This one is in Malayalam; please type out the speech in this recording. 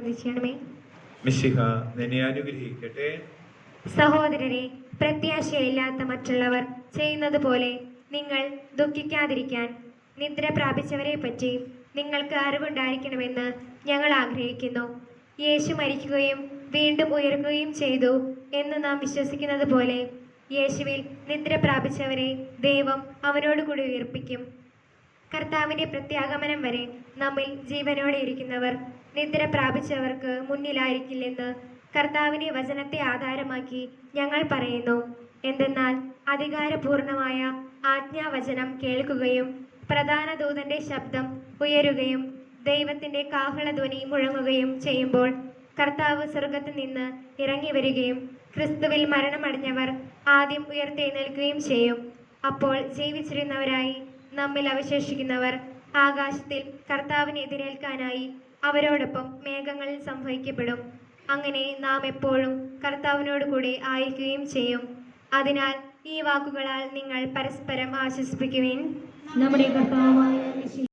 അനുഗ്രഹിക്കണമേ. മിശിഹ നിന്നെ അനുഗ്രഹിക്കട്ടെ. സഹോദരരെ, പ്രത്യാശയില്ലാത്ത മറ്റുള്ളവർ ചെയ്യുന്നത് പോലെ നിങ്ങൾ ദുഃഖിക്കാതിരിക്കാൻ നിദ്ര പ്രാപിച്ചവരെ പറ്റി നിങ്ങൾക്ക് അറിവുണ്ടായിരിക്കണമെന്ന് ഞങ്ങൾ ആഗ്രഹിക്കുന്നു. യേശു മരിക്കുകയും വീണ്ടും ഉയർക്കുകയും ചെയ്തു എന്ന് നാം വിശ്വസിക്കുന്നത് പോലെ യേശുവിൽ നിദ്ര പ്രാപിച്ചവരെ ദൈവം അവനോട് കൂടി ഉയർപ്പിക്കും. കർത്താവിന്റെ പ്രത്യാഗമനം വരെ നമ്മിൽ ജീവനോടെ ഇരിക്കുന്നവർ നിദ്ര പ്രാപിച്ചവർക്ക് മുന്നിലായിരിക്കില്ലെന്ന് കർത്താവിന്റെ വചനത്തെ ആധാരമാക്കി ഞങ്ങൾ പറയുന്നു. എന്തെന്നാൽ അധികാരപൂർണമായ ആജ്ഞാവചനം കേൾക്കുകയും പ്രധാന ദൂതന്റെ ശബ്ദം ഉയരുകയും ദൈവത്തിന്റെ കാഹളധ്വനി മുഴങ്ങുകയും ചെയ്യുമ്പോൾ കർത്താവ് സ്വർഗത്തിൽ നിന്ന് ഇറങ്ങി വരികയും ക്രിസ്തുവിൽ മരണമടഞ്ഞവർ ആദ്യം ഉയർത്തെഴുന്നേൽക്കുകയും ചെയ്യും. അപ്പോൾ ജീവിച്ചിരുന്നവരായി നമ്മിൽ അവശേഷിക്കുന്നവർ ആകാശത്തിൽ കർത്താവിനെ എതിരേൽക്കാനായി അവരോടൊപ്പം മേഘങ്ങളിൽ സംവഹിക്കപ്പെടും. അങ്ങനെ നാം എപ്പോഴും കർത്താവിനോട് കൂടെ ആയിരിക്കുകയും ചെയ്യും. അതിനാൽ ഈ വാക്കുകളാൽ നിങ്ങൾ പരസ്പരം ആശ്വസിപ്പിക്കുവിൻ. നമ്മുടെ കർത്താവായ